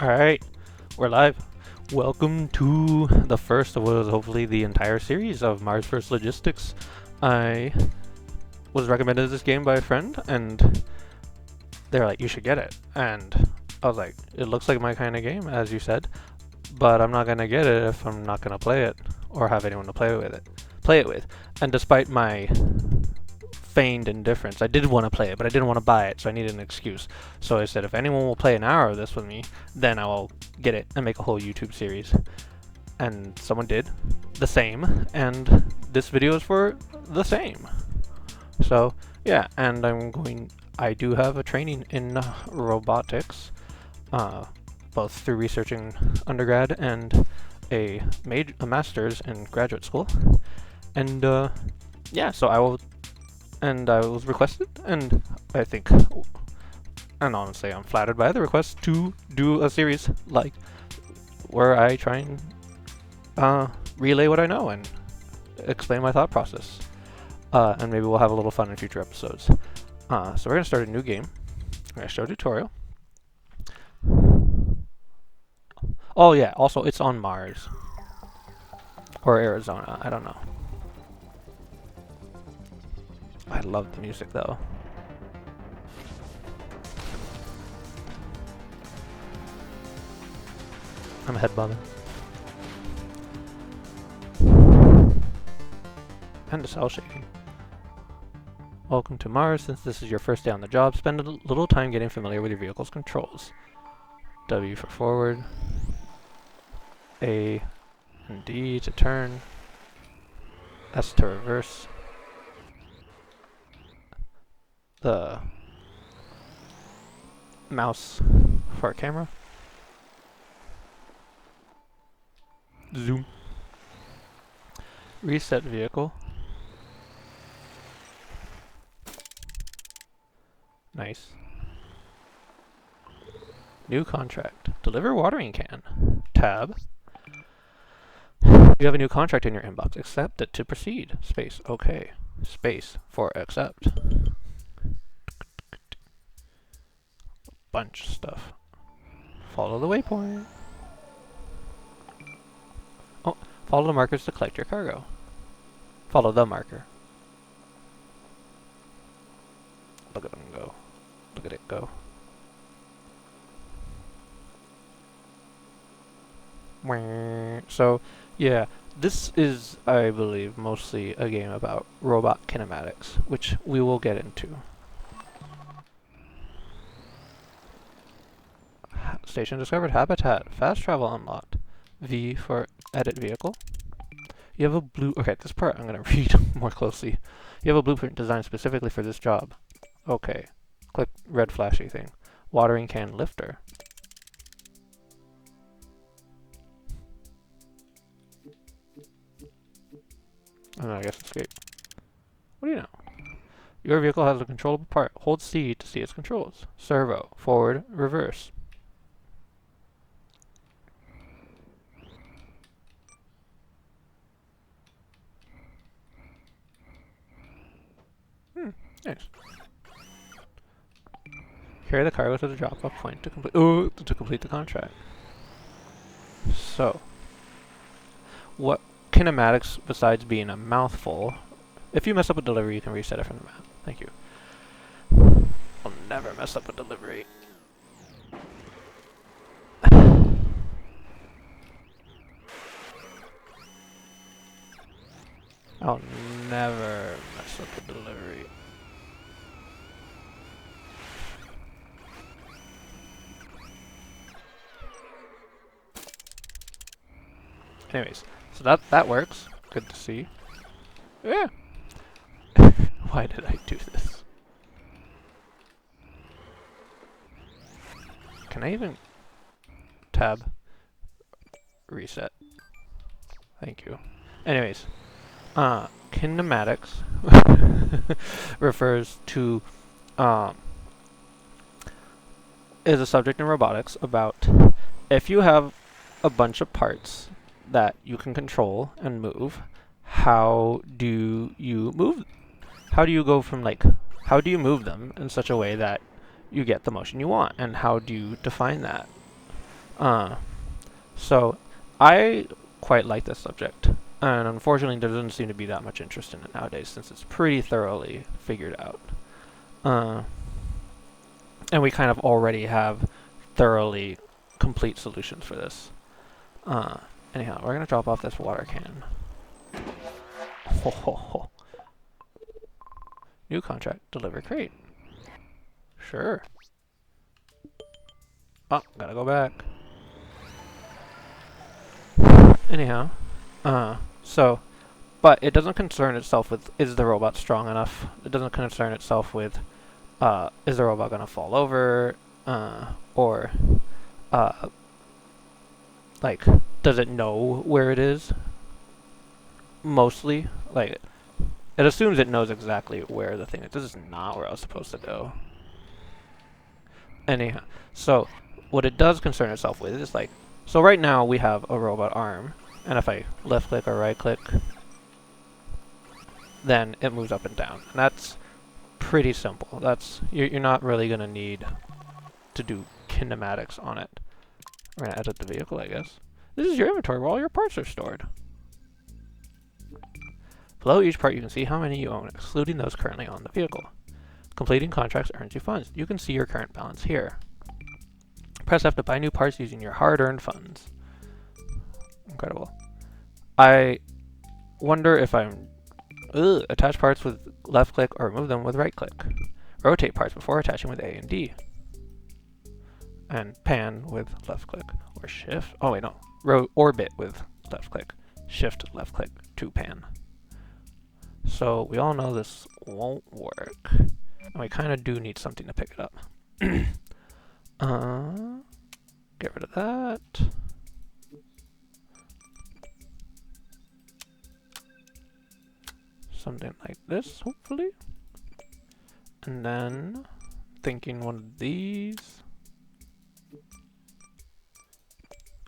Alright, we're live. Welcome to the first of what is hopefully the entire series of Mars vs. Logistics. I was recommended this game by a friend, and they're like, you should get it. And I was like, it looks like my kind of game, as you said, but I'm not going to get it if I'm not going to play it, or have anyone to play it with. And despite my feigned indifference, I did want to play it, but I didn't want to buy it, so I needed an excuse. So I said, if anyone will play an hour of this with me, then I will get it and make a whole YouTube series. And someone did the same, and this video is for the same. So yeah, and I do have a training in robotics, both through researching undergrad and a master's in graduate school. And yeah, so I was requested, and I think, and honestly, I'm flattered by the request to do a series like where I try and relay what I know and explain my thought process. And maybe we'll have a little fun in future episodes. So we're going to start a new game. We're going to show a tutorial. Oh yeah, also it's on Mars. Or Arizona, I don't know. I love the music though. I'm head bobbing. And a cell shaking. Welcome to Mars. Since this is your first day on the job, spend a little time getting familiar with your vehicle's controls. W for forward. A and D to turn. S to reverse. The mouse for our camera. Zoom. Reset vehicle. Nice. New contract. Deliver watering can. Tab. You have a new contract in your inbox. Accept it to proceed. Space. Okay. Space for accept. Bunch of stuff. Follow the waypoint. Oh, follow the markers to collect your cargo. Follow the marker. Look at them go. Look at it go. So, yeah, this is, I believe, mostly a game about robot kinematics, which we will get into. Station discovered. Habitat. Fast travel unlocked. V for edit vehicle. You have a okay, this part I'm going to read more closely. You have a blueprint designed specifically for this job. Okay. Click red flashy thing. Watering can lifter. And I guess escape. What do you know? Your vehicle has a controllable part. Hold C to see its controls. Servo. Forward. Reverse. Nice. Carry the cargo to the drop-off point to complete the contract. So, what kinematics, besides being a mouthful, if you mess up a delivery, you can reset it from the map. Thank you. I'll never mess up a delivery. I'll never mess up a delivery. Anyways, so that works. Good to see. Yeah. Why did I do this? Can I even tab reset? Thank you. Anyways, kinematics refers to is a subject in robotics about if you have a bunch of parts that you can control and move, how do you move? How do you go from how do you move them in such a way that you get the motion you want, and how do you define that? Uh, so I quite like this subject, and unfortunately there doesn't seem to be that much interest in it nowadays since it's pretty thoroughly figured out. Uh, and we kind of already have thoroughly complete solutions for this. Uh, anyhow, we're gonna drop off this water can. Ho ho ho. New contract, deliver crate. Sure. Oh, gotta go back. Anyhow, so, but it doesn't concern itself with, is the robot strong enough? It doesn't concern itself with, is the robot gonna fall over? Or, uh, like, does it know where it is? Mostly. Like, it assumes it knows exactly where the thing is. This is not where I was supposed to go. Anyhow, so, what it does concern itself with is, like, so right now we have a robot arm, and if I left click or right click, then it moves up and down. And that's pretty simple. That's you're not really going to need to do kinematics on it. We're going to edit the vehicle, I guess. This is your inventory where all your parts are stored. Below each part you can see how many you own, excluding those currently on the vehicle. Completing contracts earns you funds. You can see your current balance here. Press F to buy new parts using your hard-earned funds. Incredible. I wonder if I'm... attach parts with left click or remove them with right click. Rotate parts before attaching with A and D. And pan with left click or shift. Oh wait, no. Orbit with left click. Shift left click to pan. So we all know this won't work. And we kind of do need something to pick it up. Get rid of that. Something like this, hopefully. And then thinking one of these.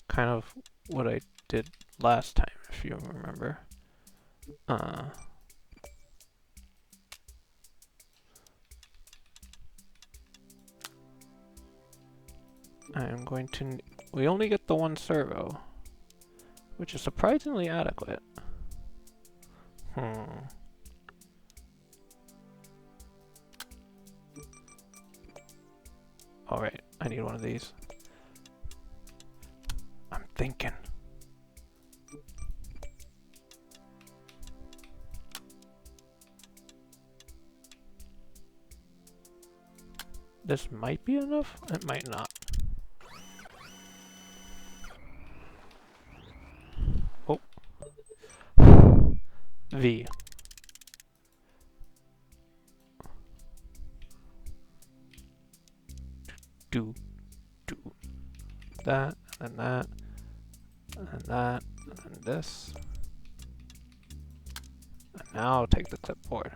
Kind of what I did last time, if you remember. I'm going to... We only get the one servo, which is surprisingly adequate. Alright, I need one of these. I'm thinking. This might be enough, it might not. Oh. V. Do that, and then that, and then that, and then this. And now I'll take the clipboard.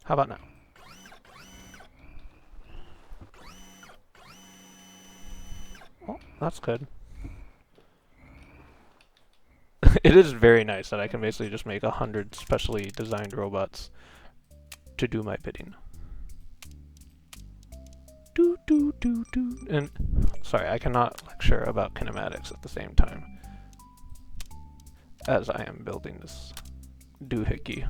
How about now? Oh, that's good. It is very nice that I can basically just make 100 specially designed robots to do my bidding. And sorry, I cannot lecture about kinematics at the same time as I am building this doohickey.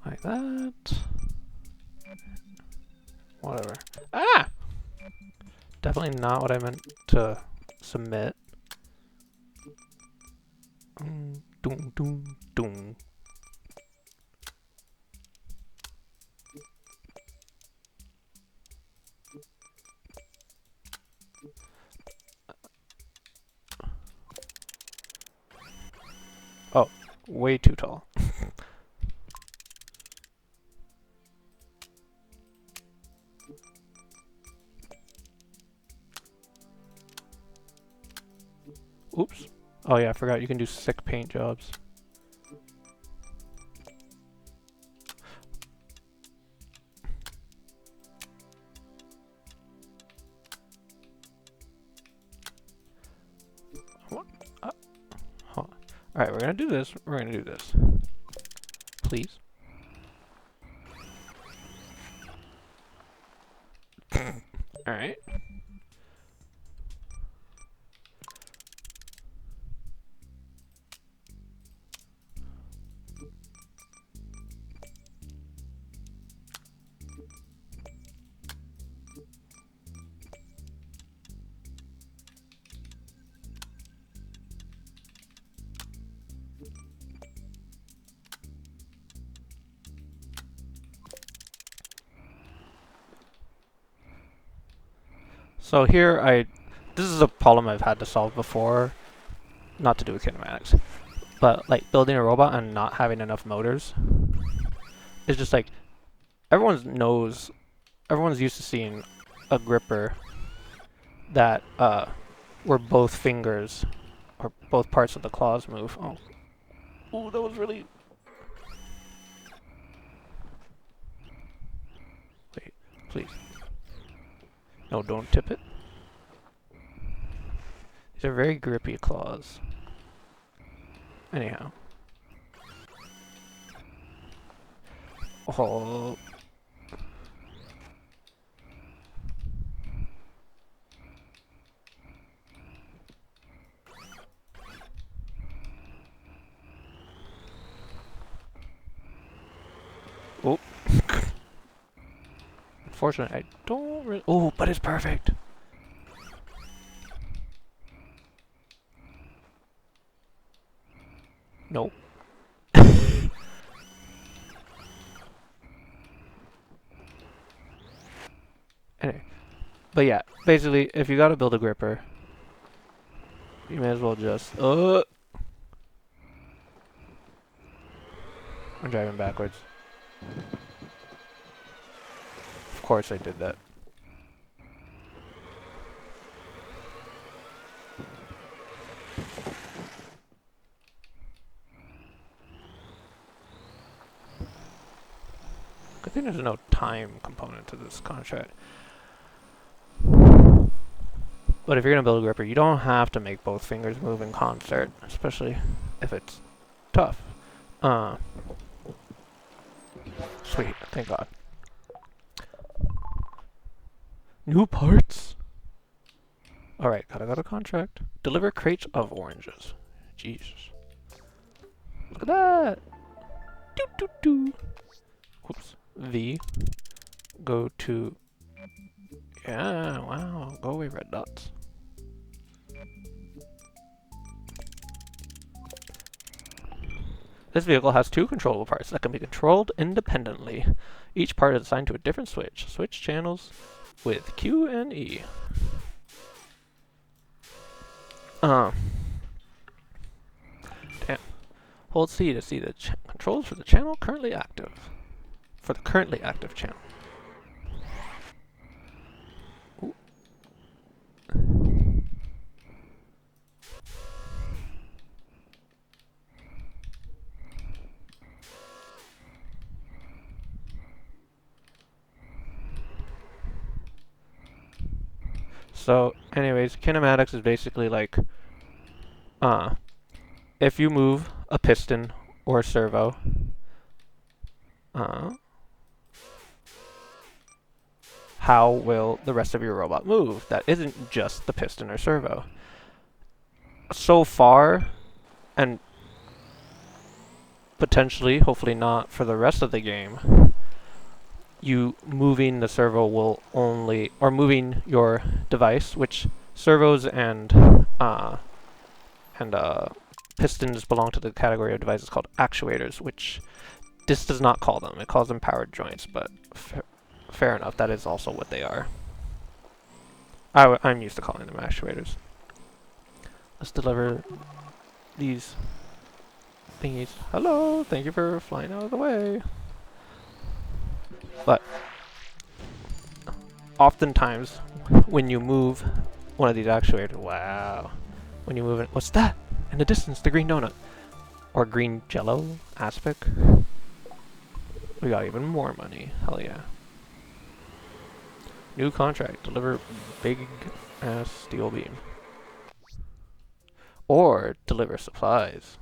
Like that. Whatever. Ah! Definitely not what I meant to submit. Doom, doom, doom. Oh, way too tall. Oops. Oh yeah, I forgot you can do sick paint jobs. Alright, we're gonna do this. We're gonna do this. Please. Alright. So here this is a problem I've had to solve before, not to do with kinematics, but like building a robot and not having enough motors. It's just like, everyone's used to seeing a gripper that where both fingers or both parts of the claws move. Oh, ooh, that was really. Wait, please. No, don't tip it. These are very grippy claws. Anyhow. Oh. Oh. Unfortunately, I don't really. Oh, but it's perfect. Nope. Anyway. But yeah, basically, if you gotta build a gripper, you may as well just. I'm driving backwards. Of course I did that. Good thing there's no time component to this contract. But if you're gonna build a gripper, you don't have to make both fingers move in concert, especially if it's tough. Sweet, thank God. New parts? Alright, gotta go to contract. Deliver crates of oranges. Jesus. Look at that! Doo doo doo! Whoops. V. Go to... Yeah, wow. Go away, red dots. This vehicle has two controllable parts that can be controlled independently. Each part is assigned to a different switch. Switch channels with Q and E. Damn. Hold C to see the controls for the channel currently active. For the currently active channel. Ooh. So, anyways, kinematics is basically like, if you move a piston or a servo, how will the rest of your robot move? That isn't just the piston or servo. So far, and potentially, hopefully not for the rest of the game, you moving the servo will only, or moving your device, which servos and pistons belong to the category of devices called actuators, which this does not call them. It calls them powered joints, but fair enough, that is also what they are. I'm used to calling them actuators. Let's deliver these thingies. Hello, thank you for flying out of the way. But oftentimes, when you move one of these actuators, wow, when you move it, what's that? In the distance, the green donut. Or green jello aspic. We got even more money. Hell yeah. New contract. Deliver big ass steel beam. Or deliver supplies.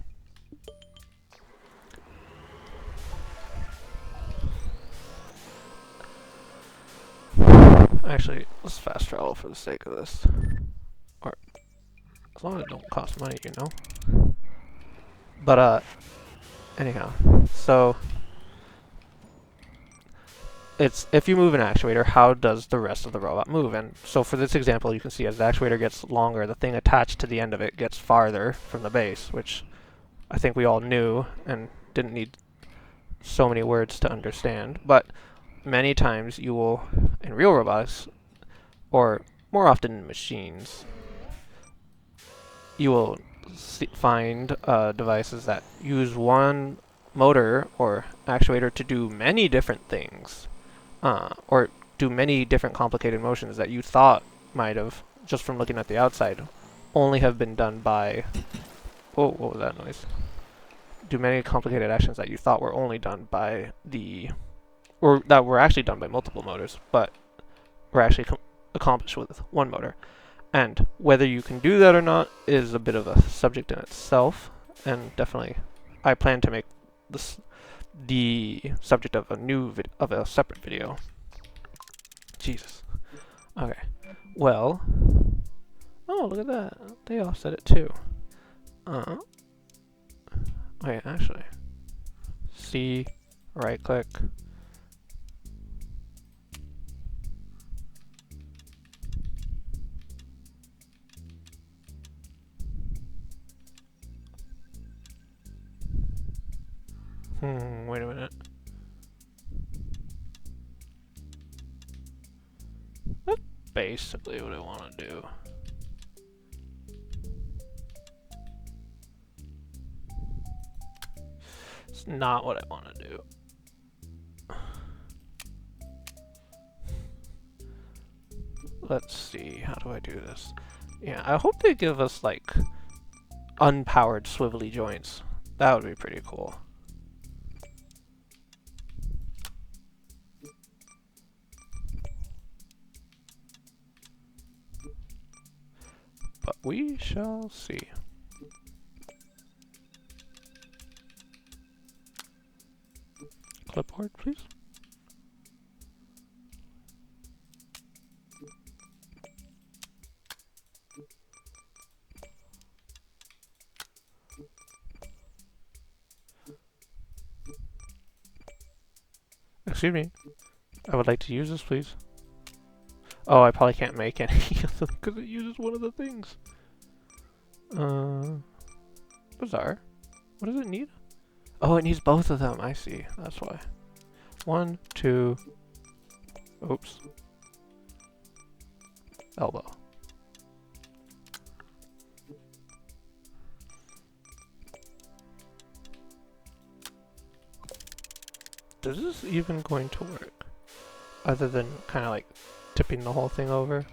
Actually, let's fast travel for the sake of this. Or, as long as it don't cost money, you know? But, anyhow. So, it's, if you move an actuator, how does the rest of the robot move? And so for this example, you can see as the actuator gets longer, the thing attached to the end of it gets farther from the base, which I think we all knew and didn't need so many words to understand. But many times you will, in real robotics, or more often in machines, you will find devices that use one motor or actuator to do many different things, or do many different complicated motions that you thought might have, just from looking at the outside, only have been done by... Oh, what was that noise? Do many complicated actions that you thought were only done by the... or that were actually done by multiple motors, but were actually accomplished with one motor. And whether you can do that or not is a bit of a subject in itself, and definitely I plan to make this the subject of a separate video. Jesus. Okay. Well. Oh, look at that. They offset it too. Wait, actually. C, right click. Wait a minute. That's basically what I want to do. It's not what I want to do. Let's see, how do I do this? Yeah, I hope they give us, like, unpowered swivelly joints. That would be pretty cool. But we shall see. Clipboard, please. Excuse me. I would like to use this, please. Oh, I probably can't make any of them because it uses one of the things. Bizarre. What does it need? Oh, it needs both of them. I see. That's why. 1, 2. Oops. Elbow. Is this even going to work? Other than kind of like tipping the whole thing over?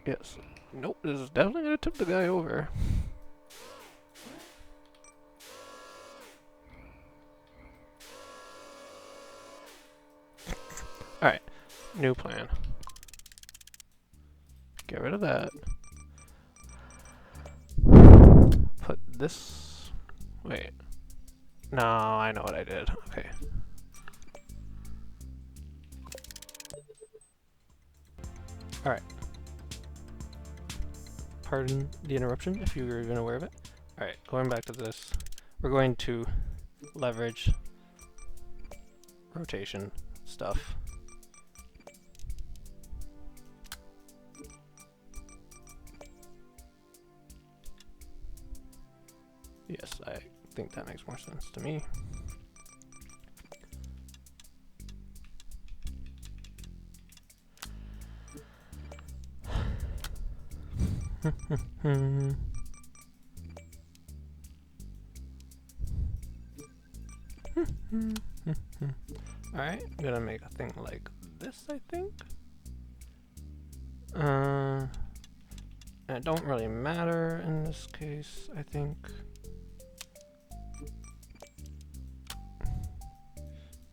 Yes. Nope, this is definitely going to tip the guy over. Alright, new plan. Get rid of that. Put this... Wait. No, I know what I did. Okay. Alright. Pardon the interruption, if you were even aware of it. Alright, going back to this. We're going to leverage rotation stuff. Yes, I think that makes more sense to me. Alright, I'm gonna make a thing like this, I think. And it don't really matter in this case, I think.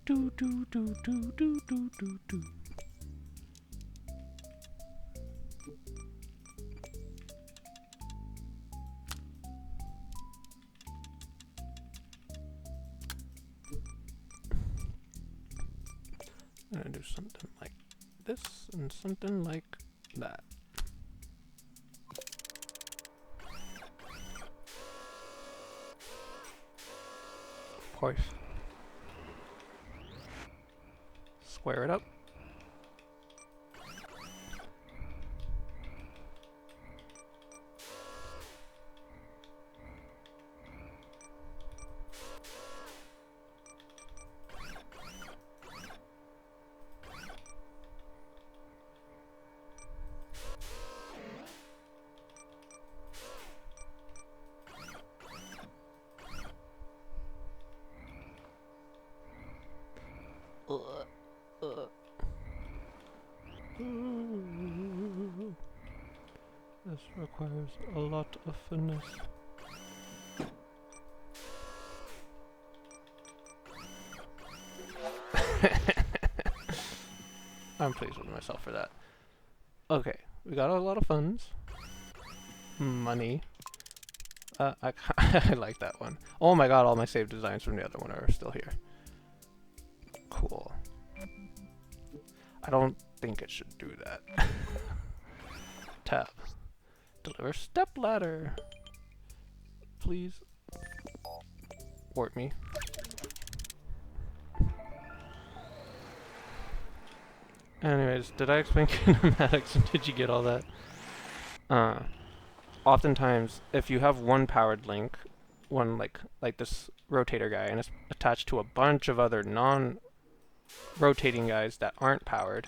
Do do do do do do do do. can do something like this and something like that. Of course. Square it up. This requires a lot of finesse. I'm pleased with myself for that. Okay, we got a lot of funds. Money. I like that one. Oh my god, all my saved designs from the other one are still here. Cool. I don't think it should do that. Tab. Deliver step ladder. Please. Warp me. Anyways, did I explain kinematics? Did you get all that? Oftentimes, if you have one powered link, one like this rotator guy, and it's attached to a bunch of other non-rotating guys that aren't powered,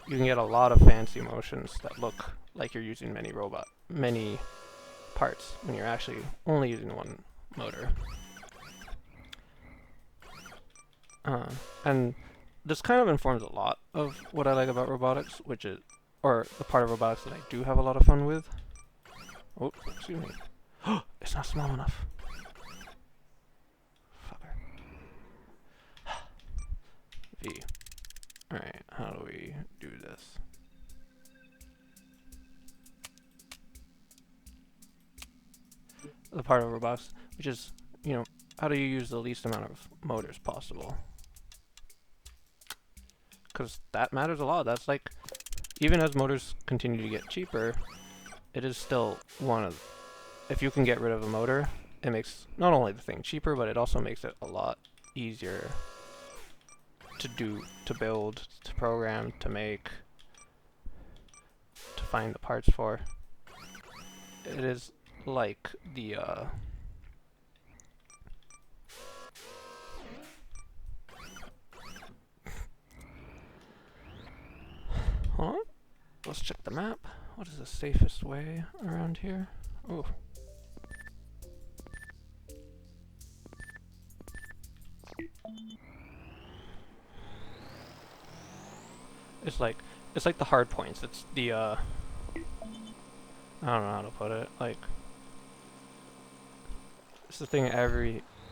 you can get a lot of fancy motions that look like you're using many parts when you're actually only using one motor. And this kind of informs a lot of what I like about robotics, which is, or the part of robotics that I do have a lot of fun with. Oh, excuse me. It's not small enough. Fucker. V. Alright, how do we do this? The part of robotics, which is, you know, how do you use the least amount of motors possible? Because that matters a lot. That's like, even as motors continue to get cheaper, it is still one of, if you can get rid of a motor, it makes not only the thing cheaper, but it also makes it a lot easier to do, to build, to program, to make, to find the parts for. It is like the, hold on. Let's check the map. What is the safest way around here? Ooh. It's like the hard points. It's the I don't know how to put it. Like, it's the thing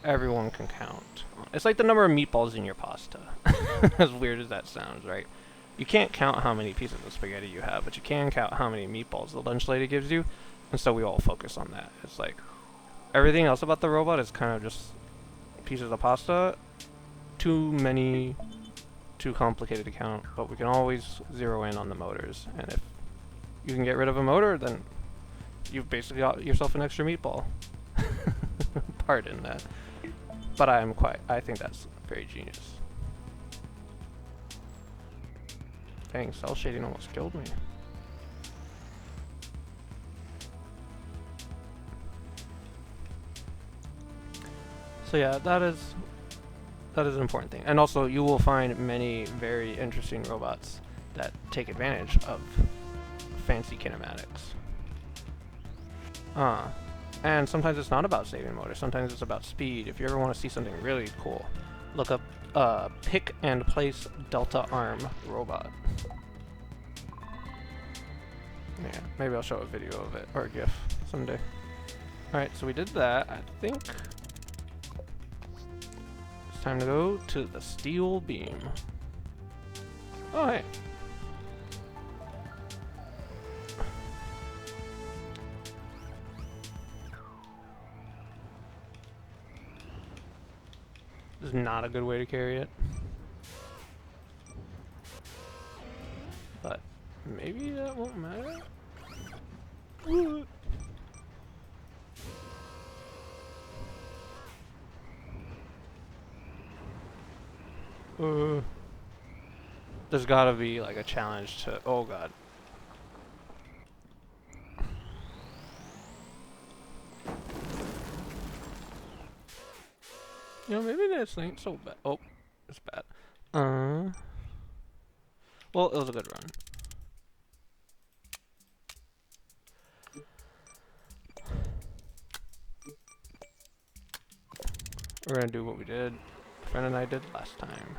everyone can count. It's like the number of meatballs in your pasta. As weird as that sounds, right? You can't count how many pieces of spaghetti you have, but you can count how many meatballs the lunch lady gives you, and so we all focus on that. It's like, everything else about the robot is kind of just pieces of pasta. Too many, too complicated to count, but we can always zero in on the motors, and if you can get rid of a motor, then you've basically got yourself an extra meatball. Pardon that. But I think that's very genius. Dang, cell shading almost killed me. So yeah, that is an important thing. And also, you will find many very interesting robots that take advantage of fancy kinematics. And sometimes it's not about saving motors, sometimes it's about speed. If you ever want to see something really cool, look up pick and place delta arm robot. Yeah, maybe I'll show a video of it, or a GIF, someday. Alright, so we did that. I think it's time to go to the steel beam. Oh, hey. This is not a good way to carry it. But maybe that won't matter. What? There's gotta be like a challenge to. Oh god. You know, maybe this ain't so bad. Oh, it's bad. Well, it was a good run. We're gonna do what we did, my friend and I did last time.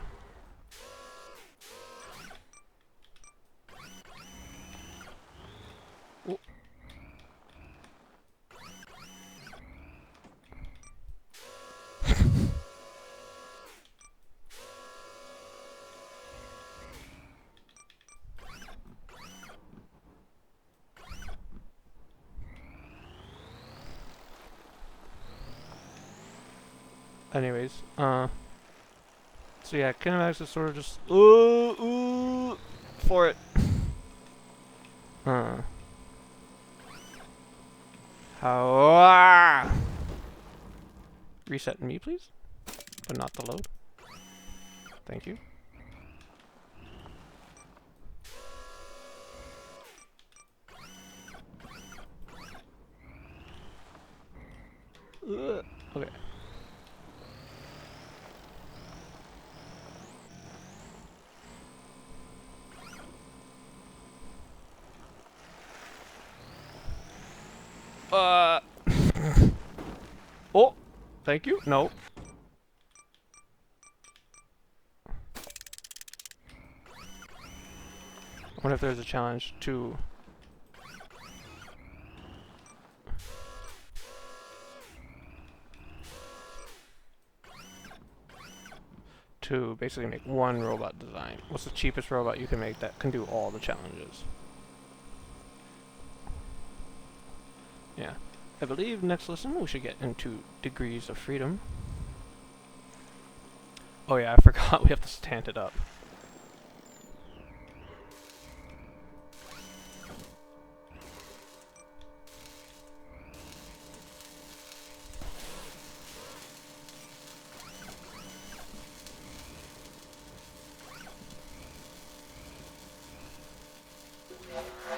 Ooh. Anyways, so yeah, Kinematics is sort of just for it. How? Reset me, please, but not the load. Thank you. Okay. Oh, thank you. No. I wonder if there's a challenge to basically make one robot design. What's the cheapest robot you can make that can do all the challenges? Yeah. I believe next lesson we should get into degrees of freedom. Oh yeah, I forgot we have to stand it up.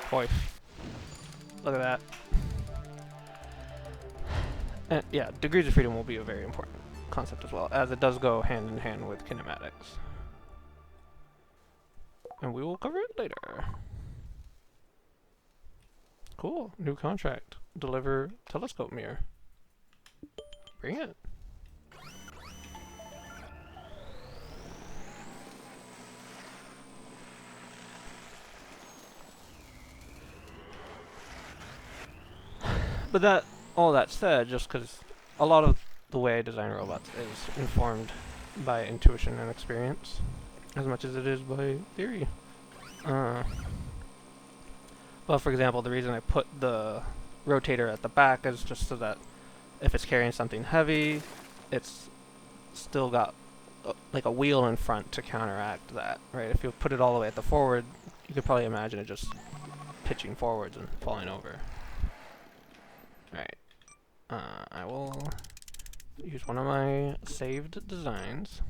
Boy. Look at that. And yeah, degrees of freedom will be a very important concept as well, as it does go hand in hand with kinematics. And we will cover it later. Cool. New contract. Deliver telescope mirror. Bring it. But that, all that said, just because a lot of the way I design robots is informed by intuition and experience, as much as it is by theory. Well, for example, the reason I put the rotator at the back is just so that if it's carrying something heavy, it's still got like a wheel in front to counteract that, right? If you put it all the way at the forward, you could probably imagine it just pitching forwards and falling over. Right. I will use one of my saved designs.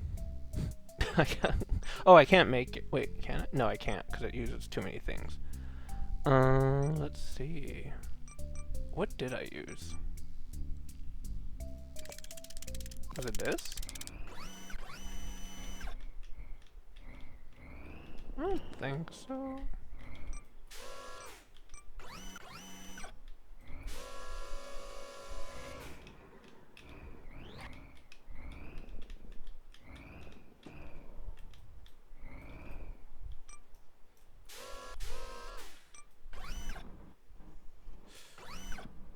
Oh, I can't make it. Wait, can I? No, I can't because it uses too many things. Let's see. What did I use? Was it this? I don't think so.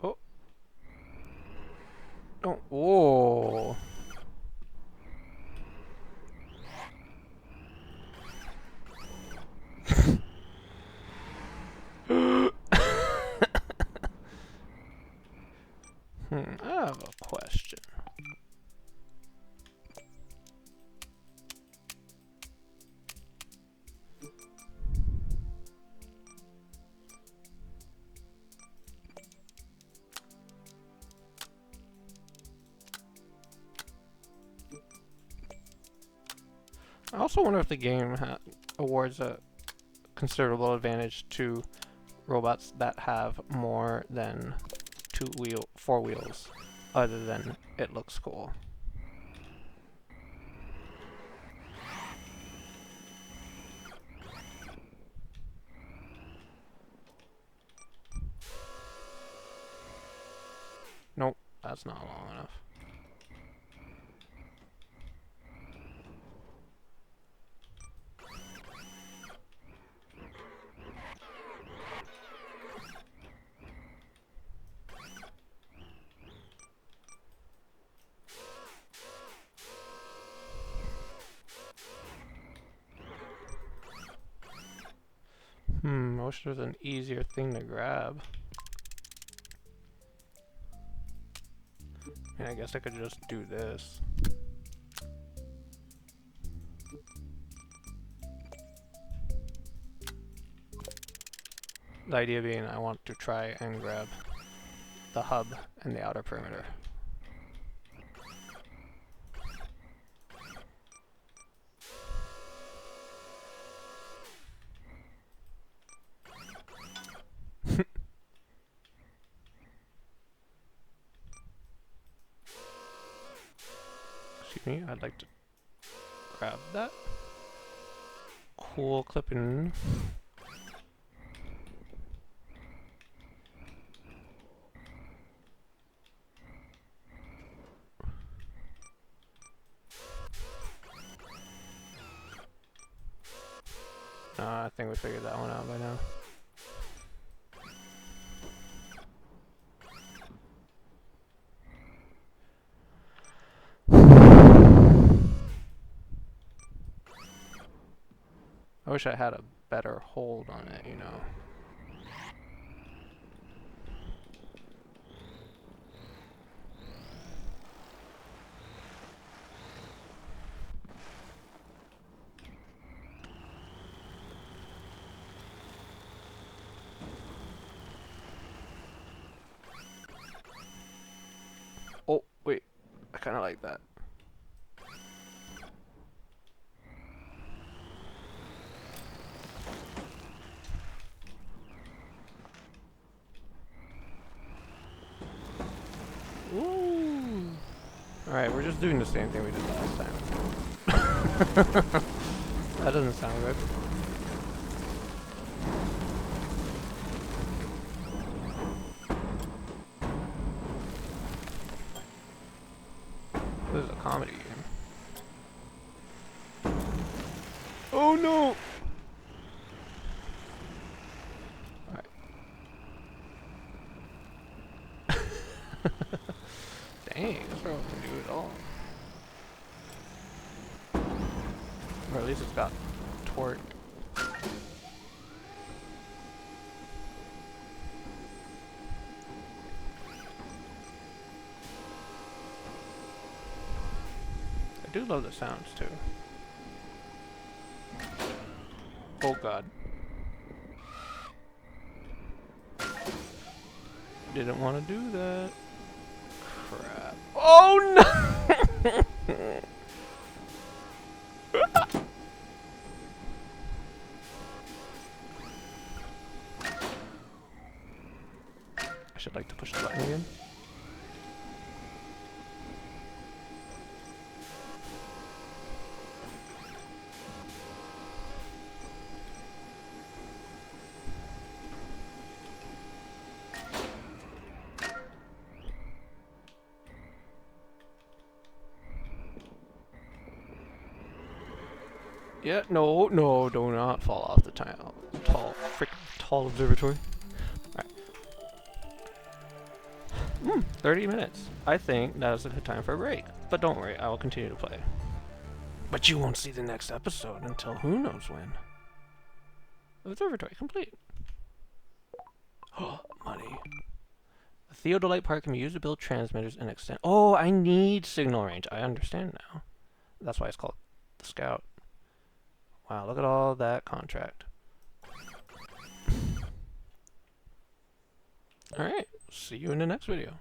Oh. Oh. Whoa. I also wonder if the game awards a considerable advantage to robots that have more than four wheels, other than it looks cool. Nope, that's not long enough. I wish there was an easier thing to grab. I guess I could just do this. The idea being I want to try and grab the hub and the outer perimeter. Excuse me, I'd like to grab that. Cool clipping. I think we figured that one out by now. I wish I had a better hold on it, you know. Oh, wait. I kind of like that. Ooh. Alright, we're just doing the same thing we did last time. That doesn't sound good. This is a comedy game. Oh no! Alright. Dang, this robot can do it all. Or at least it's got torque. I do love the sounds too. Oh god. Didn't want to do that. Crap. Oh no! I should like to push the button again. Yeah, no, do not fall off the freaking tall observatory. Alright. 30 minutes. I think that is a good time for a break. But don't worry, I will continue to play. But you won't see the next episode until who knows when. Observatory complete. Oh, money. The theodolite part can be used to build transmitters and extend. Oh, I need signal range. I understand now. That's why it's called the Scout. Wow, look at all that contract. Alright, see you in the next video.